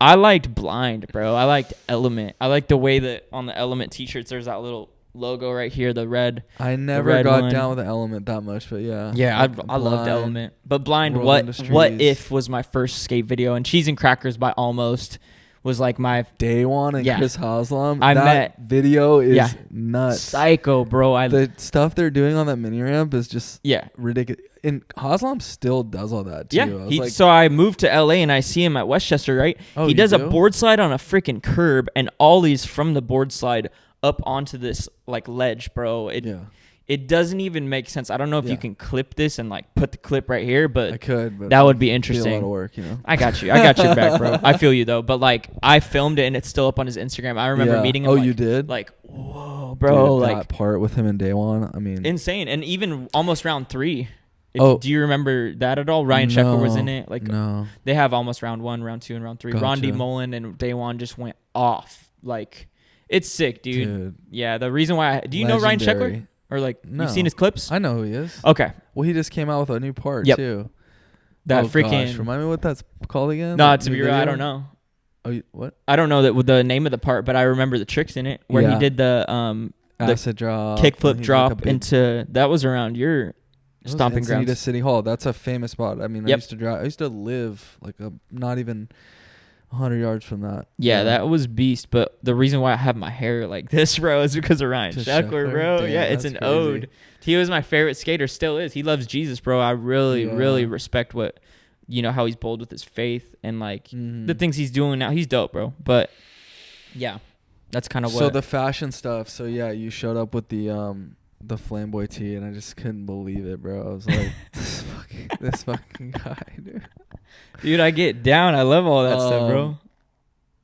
I liked Blind, bro. I liked Element. I liked the way that on the Element t-shirts there's that little logo right here, the red. I never red got one. down with the Element that much, but yeah. Yeah, Like I loved Blind. Element. But Blind, World what Industries. if was my first skate video, and Cheese and Crackers by Almost was like my Day One and Yeah. Chris Haslam. I that met- video is Yeah. nuts. psycho, bro. The stuff they're doing on that mini ramp is just yeah. ridiculous. And Haslam still does all that too. Yeah, I was like, so I moved to LA and I see him at Westchester, right? Oh, he you does a do? board slide on a freaking curb and ollies from the board slide up onto this like ledge, bro. It doesn't even make sense. I don't know if Yeah. you can clip this and like put the clip right here, I but could, but that would be it'd interesting. a lot of work, you know. I got you. I got your back, bro. I feel you though. But like I filmed it and it's still up on his Instagram. I remember Yeah. meeting him. Oh, like, you did? Like, whoa, bro. Dude, like that part with him and Day One. I mean, insane. And even almost round 3. Oh. Do you remember that at all? Ryan Sheckler was in it. Like no. they have almost round 1, round 2, and round 3. Gotcha. Rondi Mullen and Daewon just went off. Like, it's sick, dude. Yeah, the reason why do you know Ryan Legendary. Sheckler? Or like No. you've seen his clips? I know who he is. Okay. Well, he just came out with a new part Yep. too. That oh, freaking gosh. Remind me what that's called again. No, That to new be real, I video? don't know. Oh, what? I don't know that with the name of the part, but I remember the tricks in it where Yeah. he did the Acid drop. kickflip and he drop like a big- into that was around your It was stomping Encinitas grounds. City Hall. That's a famous spot. I mean, Yep. I used to live like not even 100 yards from that. Yeah, that was beast. But the reason why I have my hair like this, bro, is because of Ryan To Sheckler, Sheckler? bro. Damn, Yeah, it's that's an crazy. ode. He was my favorite skater, still is. He loves Jesus, bro. I really, Yeah. really respect what, you know, how he's bold with his faith and like Mhm. the things he's doing now. He's dope, bro. But yeah, that's kind of what. So the fashion stuff. So yeah, you showed up with the Flamboy tee, and I just couldn't believe it, bro. I was like, this fucking guy, dude. Dude, I get down. I love all that stuff, bro.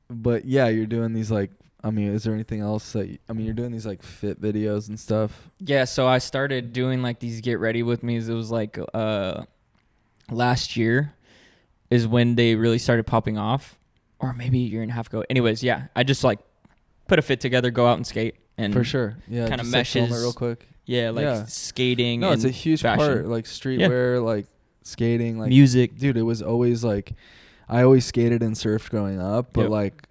But yeah, you're doing these like. I mean, is there anything else that you're doing these like fit videos and stuff? Yeah, so I started doing like these get ready with me's. It was like last year is when they really started popping off, or maybe a year and a half ago. Anyways, yeah, I just like put a fit together, go out and skate, and For sure. Yeah. kinda just, like, film it meshes. real quick. yeah, like Yeah. skating. No, it's and a huge fashion. part. Like streetwear, like skating, like music. dude, it was always like I always skated and surfed growing up, but Yep. like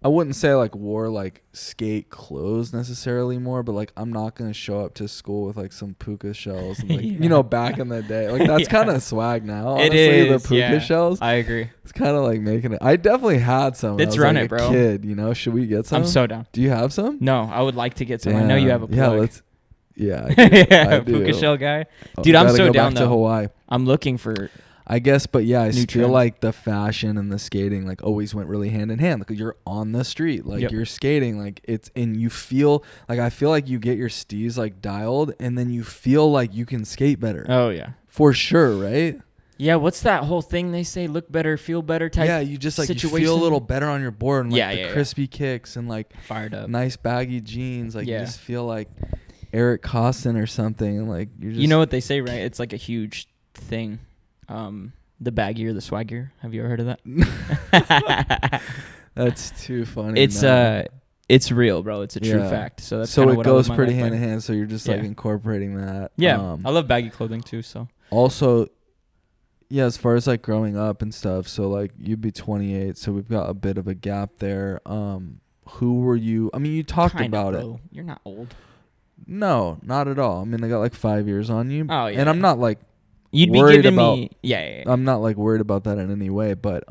I wouldn't say like wore like skate clothes necessarily more, but like I'm not gonna show up to school with like some puka shells and like Yeah. you know, back in the day. Like that's Yeah. kind of swag now. It Honestly, is, the puka yeah. shells. I agree. It's kind of like making it. I definitely had some. when I Let's was, run like, it, a bro. Kid, you know, should we get some? I'm so down. Do you have some? No, I would like to get some. I know you have a Damn. Yeah, plug. let's. Yeah, I do. yeah, I do. puka shell guy. Oh, Dude, I'm gotta so go down back to though. Hawaii. I'm looking for. I guess, but yeah, I New feel trends. like the fashion and the skating like always went really hand in hand. Like you're on the street, like Yep. you're skating, like it's and you feel like I feel like you get your steez like dialed, and then you feel like you can skate better Oh yeah. for sure, right? Yeah, what's that whole thing they say? Look better, feel better type. Yeah, you just like situation. you feel a little better on your board, and like Yeah, the yeah, crispy kicks and like fired up. nice baggy jeans. Like Yeah. you just feel like Eric Costin or something. And like you're just, You know what they say, right? It's like a huge thing. The baggier, the swaggier. Have you ever heard of that? That's too funny. It's real, bro. It's a true fact. So that's so it what goes I live my pretty life hand by. in hand. So you're just like incorporating that. Yeah, I love baggy clothing too. So also, yeah, as far as like growing up and stuff. So like you'd be 28, so we've got a bit of a gap there. Who were you? I mean, you talked about it. You're not old. No, not at all. I mean, I got like 5 years on you. Oh yeah. And I'm not like You'd be worried giving about. me. Yeah. I'm not like worried about that in any way, but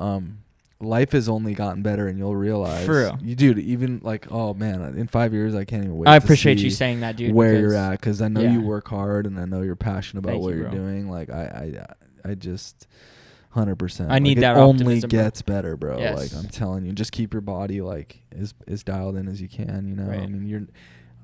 life has only gotten better, and you'll realize. For real. You dude, even like, oh man, in 5 years I can't even wait. I to appreciate see you saying that, dude. where you're at, because I know yeah. you work hard, and I know you're passionate about Thank what you, you're bro. doing. Like I just 100%. I need that It only optimism, bro. gets better, bro. Yes. Like I'm telling you, just keep your body like as dialed in as you can. You know, Right. I mean,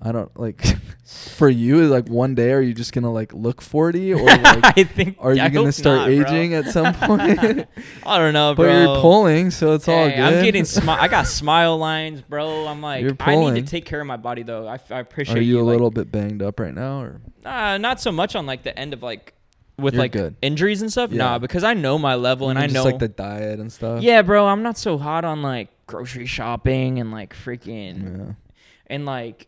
I don't like for you. Like one day, are you just gonna like look 40, or like I think. are you I gonna hope start not, aging bro. at some point? I don't know, But bro. you're pulling, so it's all Hey, good. I'm getting I got smile lines, bro. I'm like, You're I need pulling. to take care of my body though. I appreciate Are you a like, little bit banged up right now, or not so much on like the end of like with You're like good. injuries and stuff. Yeah. Nah, because I know my level and I just know like the diet and stuff? Yeah, bro. I'm not so hot on like grocery shopping and like freaking Yeah. and like.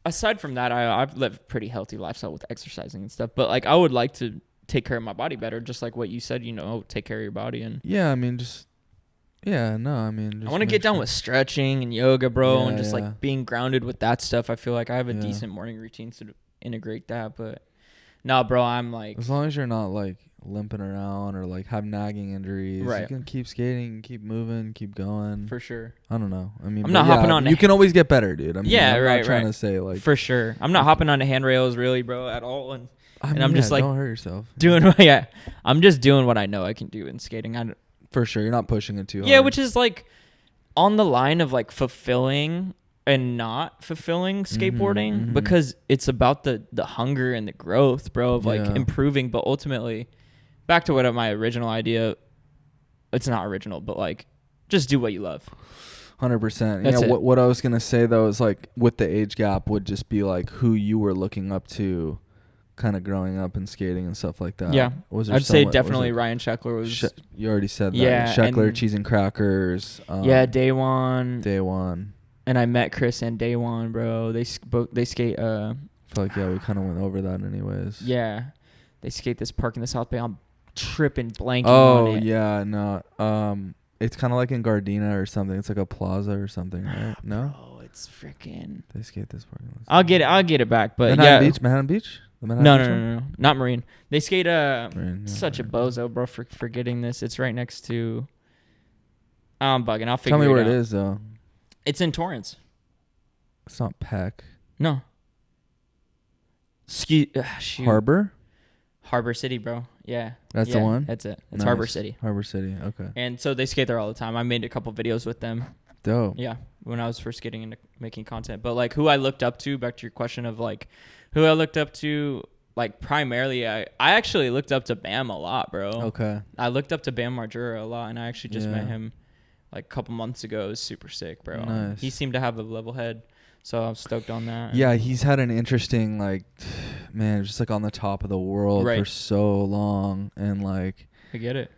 Aside from that, I've lived a pretty healthy lifestyle with exercising and stuff. But like, I would like to take care of my body better, just like what you said. You know, take care of your body and. Yeah, I mean, just yeah, no, I mean, just I want to make get down sure- with stretching and yoga, bro, Yeah, and just yeah. like being grounded with that stuff. I feel like I have a Yeah. decent morning routine to integrate that, but no, bro, I'm like, As long as you're not like limping around or like have nagging injuries, you Right. can keep skating, keep moving, keep going. for sure, I don't know. I mean, I'm but not hopping yeah, on You can always get better, dude. I mean, Yeah, I'm right, not trying right. to say like. for sure. I'm not hopping onto handrails really, bro, at all, and I mean, I'm just, like, don't hurt yourself. I'm just doing what I know I can do in skating. For sure, you're not pushing it too hard. Yeah, which is like on the line of like fulfilling and not fulfilling skateboarding mhm. because it's about the hunger and the growth, bro, of like Yeah. improving. But ultimately, back to what my original idea, it's not original, but like just do what you love. 100%. That's Yeah, it. what I was gonna say though is like with the age gap would just be like who you were looking up to, kind of growing up and skating and stuff like that. Yeah. Was there I'd say someone- was definitely it- Ryan Sheckler was. you already said that. Yeah, Sheckler, and- Cheese and Crackers. Day one. Day one. And I met Chris and Day one, bro. They skate. I feel like we kind of went over that anyways. Yeah, they skate this park in the South Bay. I'm tripping, blanking Oh on it. yeah, no. It's kind of like in Gardena or something. It's like a plaza or something, right? No, Oh, it's freaking. they skate this park. I'll get it back, but Manhattan yeah. Manhattan Beach. The No, Manhattan Beach no, not Marine. They skate. one? Yeah, Such a right. bozo, bro, for forgetting this. It's right next to. I'm bugging. I'll figure. Tell me where out. it is though. It's in Torrance. It's not Peck. No. Shoot. Harbor City, bro. Yeah. That's Yeah, the one? That's it. It's Nice. Harbor City. Harbor City. Okay. And so they skate there all the time. I made a couple videos with them. Dope. Yeah, when I was first getting into making content. But like who I looked up to, back to your question of like who I looked up to, like primarily I actually looked up to Bam a lot, bro. Okay. I looked up to Bam Margera a lot, and I actually just met Yeah. him like a couple months ago. It was super sick, bro. Nice. He seemed to have a level head, so I'm stoked on that. Yeah, he's had an interesting like, man, just like on the top of the world for Right. so long, and like, I get it.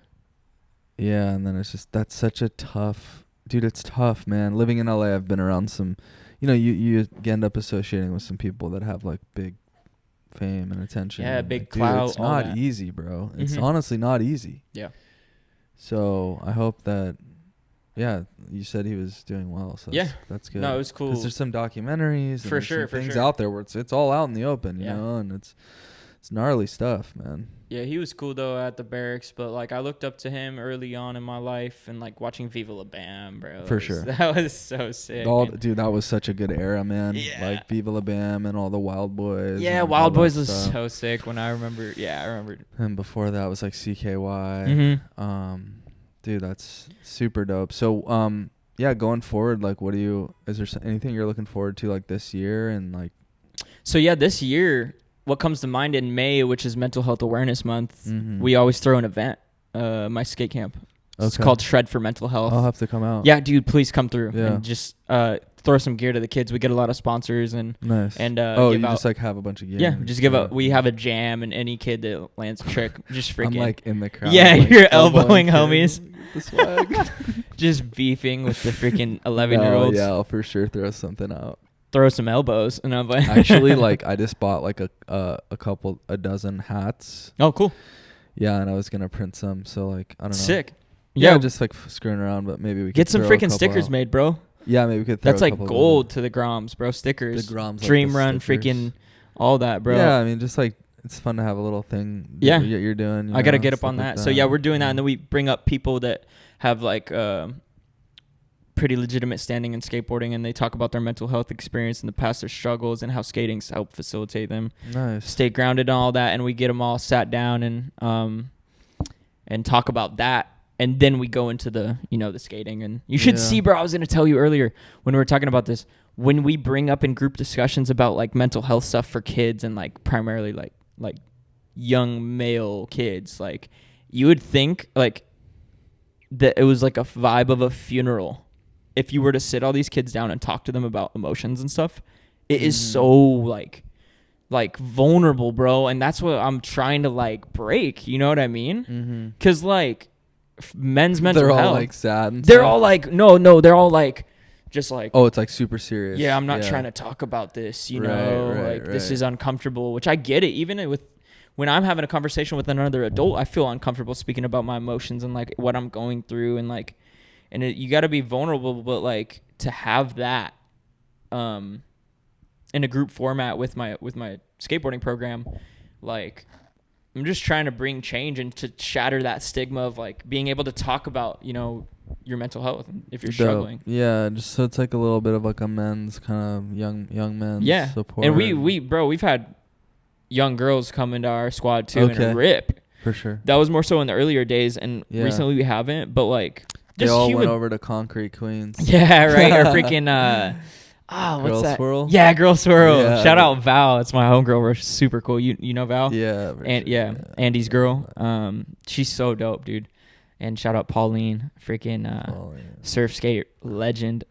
yeah, and then it's just that's such a tough, dude. It's tough, man. Living in LA, I've been around some, you end up associating with some people that have like big fame and attention. Yeah, and, big like, dude, clout, it's all not that. easy, bro. It's Mhm. honestly not easy. Yeah. So I hope that, yeah, you said he was doing well. So Yeah. that's good. No, it was cool. Because there's some documentaries and For there's sure, some for things sure. out there where it's all out in the open, you Yeah. know, and it's gnarly stuff, man. Yeah, he was cool though at the barracks, but like I looked up to him early on in my life, and like watching Viva La Bam, bro. For sure. That was so sick. man. Dude, that was such a good era, man. Yeah. Like Viva La Bam and all the Wild Boys. Yeah, and Wild all Boys that was stuff. so sick when I remember. Yeah, I remember. And before that was like CKY. Mm-hmm. Dude, that's super dope. So, yeah, going forward, like, is there anything you're looking forward to like this year and like? So yeah, this year, what comes to mind in May, which is Mental Health Awareness Month, Mhm. we always throw an event. My skate camp. It's Okay. called Shred for Mental Health. I'll have to come out. Yeah, dude, please come through Yeah. and just throw some gear to the kids. We get a lot of sponsors and Nice. and Oh, give you out, just like have a bunch of gear. yeah, and just give stuff. out. We have a jam, and any kid that lands a trick, just freaking I'm like in the crowd. Yeah, like, you're elbowing kids, homies. the swag. just beefing with the freaking 11-year-olds. Yeah, I'll for sure throw something out. Throw some elbows, and I'm like, Actually, like I just bought like a dozen hats. oh, cool, Yeah, and I was gonna print some. So like I don't know. sick. Yeah, Yeah, just like screwing around, but maybe we could get some throw a freaking couple stickers out. made, bro. Yeah, maybe we could. Throw That's a like couple of gold to the Groms, bro. Stickers, The Groms, like the Dreamrun, stickers. freaking all that, bro. Yeah, I mean, just like it's fun to have a little thing. Yeah. that you're doing. I gotta get up stuff on like that. So yeah, we're doing that, and then we bring up people that have like pretty legitimate standing in skateboarding, and they talk about their mental health experience in the past, their struggles, and how skating's helped facilitate them Nice. stay grounded and all that. And we get them all sat down and talk about that. And then we go into the skating. And you should Yeah. see, bro, I was gonna tell you earlier when we were talking about this, when we bring up in group discussions about like mental health stuff for kids and like primarily like young male kids, like you would think like that it was like a vibe of a funeral if you were to sit all these kids down and talk to them about emotions and stuff. It is so like vulnerable, bro, and that's what I'm trying to like break, you know what I mean? Mm-hmm. Because like men's mental They're health, all like sad. And they're stuff. all like no, they're all like just like, Oh, it's like super serious. yeah, I'm not trying to talk about this, you Right, know, right, like this right. is uncomfortable, which I get it. Even with when I'm having a conversation with another adult, I feel uncomfortable speaking about my emotions and like what I'm going through, and like, and you got to be vulnerable, but like to have that, in a group format with my skateboarding program, like I'm just trying to bring change and to shatter that stigma of like being able to talk about, your mental health if you're struggling. Yeah, just so it's like a little bit of like a men's kind of young men's Yeah. support. And we've had young girls come into our squad too and rip. for sure. That was more so in the earlier days, and Yeah. recently we haven't, but like They just all human. went over to Concrete Queens. Yeah, right. Or freaking what's Girl that? Swirl? Yeah, Girl Swirl. Yeah. Shout out Val. It's my homegirl. We're super cool. You know Val? Yeah. for And sure, yeah, Andy's girl. She's so dope, dude. And shout out Pauline, freaking Oh, yeah. surf skate legend.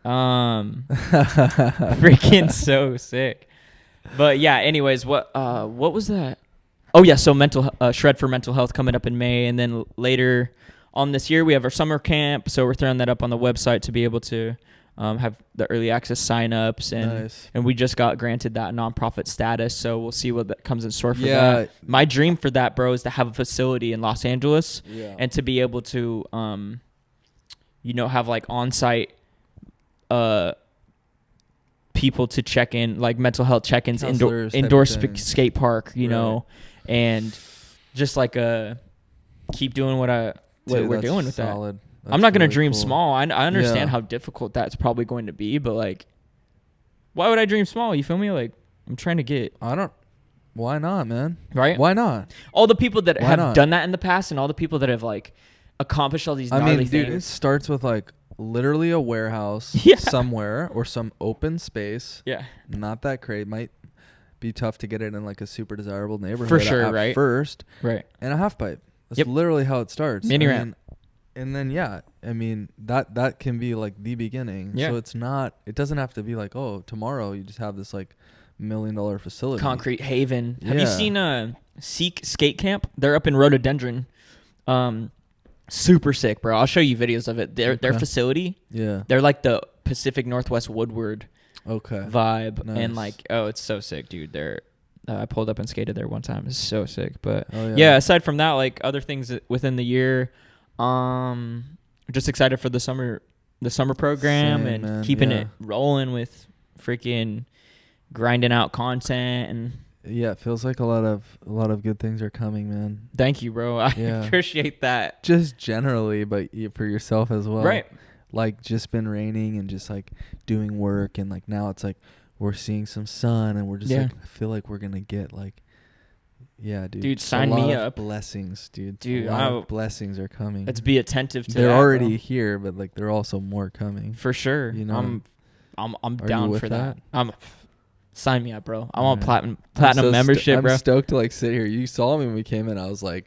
Freaking so sick. But yeah, anyways, what was that? Oh yeah, so Shred for Mental Health coming up in May, and then later on this year we have our summer camp. So we're throwing that up on the website to be able to have the early access signups, and Nice. and we just got granted that nonprofit status. So we'll see what that comes in store for Yeah. that. My dream for that, bro, is to have a facility in Los Angeles Yeah. and to be able to have like on-site people to check in, like mental health check-ins, Counselors type indoor of thing. skate park, you Right. know, and just like keep doing what Dude, we're that's doing with that. solid. I'm not gonna really dream cool. small. I understand Yeah. how difficult that's probably going to be, but like, why would I dream small? You feel me? Like, I'm trying to get Why not, man? right. Why not? All the people that Why have not? done that in the past, and all the people that have like accomplished all these I gnarly mean, dude, it things. starts with like literally a warehouse Yeah. somewhere or some open space. Yeah, Not that great. Might be tough to get it in like a super desirable neighborhood sure, at right? first. right. And a half pipe. That's Yep. literally how it starts. Mini I ramp. mean, and then I mean that can be like the beginning. Yeah. So it doesn't have to be like, oh, tomorrow you just have this like $1 million facility. Concrete Haven. Have you Yeah. seen Seek Skate Camp? They're up in Rhododendron. Super sick, bro. I'll show you videos of it. Their Okay. facility. Yeah. They're like the Pacific Northwest Woodward Okay. vibe, Nice. and like, oh, it's so sick, dude. I pulled up and skated there one time. It's so sick. But Oh, yeah, aside from that, like other things within the year, just excited for the summer program. Same, and man. keeping Yeah. it rolling with freaking grinding out content. And Yeah, it feels like a lot of good things are coming, man. thank you, bro. I Yeah. appreciate that. Just generally, but for yourself as well. Right. Like just been raining and just like doing work, and like now it's like we're seeing some sun, and we're just Yeah. like I feel like we're gonna get like, yeah, dude. Dude, a sign lot me of up. Blessings, dude. Dude, a lot of blessings are coming. Let's be attentive to They're that, already bro. here, but like there are also more coming. For sure. You know, I'm Are you down with for that. that? Sign me up, bro. I want Alright. platinum membership, bro. I'm stoked to like sit here. You saw me when we came in. I was like,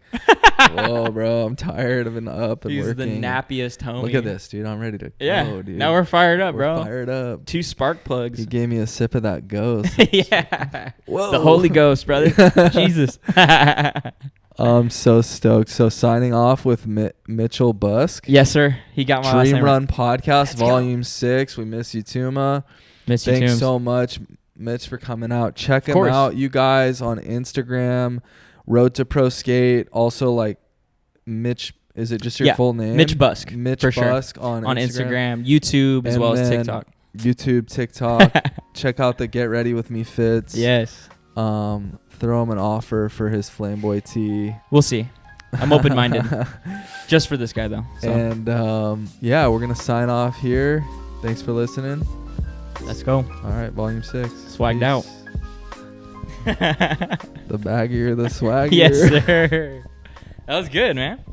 whoa, bro, I'm tired. I've been up and He's working. the nappiest homie. Look at this, dude. I'm ready to go, dude. Now we're fired up, bro. Fired up. 2 spark plugs. He gave me a sip of that ghost. Yeah. Whoa. The Holy Ghost, brother. Jesus. I'm so stoked. So signing off with Mitchell Busk. Yes, sir. He got my last name right. Dreamrun Podcast, Let's go. Volume 6. We miss you, Tuma. Miss you, Thanks Toombs. so much, Mitch, for coming out. Check him course. out, you guys, on Instagram, Road to Pro Skate. Also, like, Mitch, is it just your full name? Mitch Busk. Mitch for Busk sure. on On Instagram, YouTube, as And well as then TikTok. YouTube, TikTok. Check out the Get Ready With Me fits. Yes. Throw him an offer for his Flamboy tee. We'll see. I'm open-minded. Just for this guy, though. So. And, yeah, we're going to sign off here. Thanks for listening. Let's go. All right, Volume 6. Swagged Peace. out. The baggier, the swaggier. Yes, sir. That was good, man.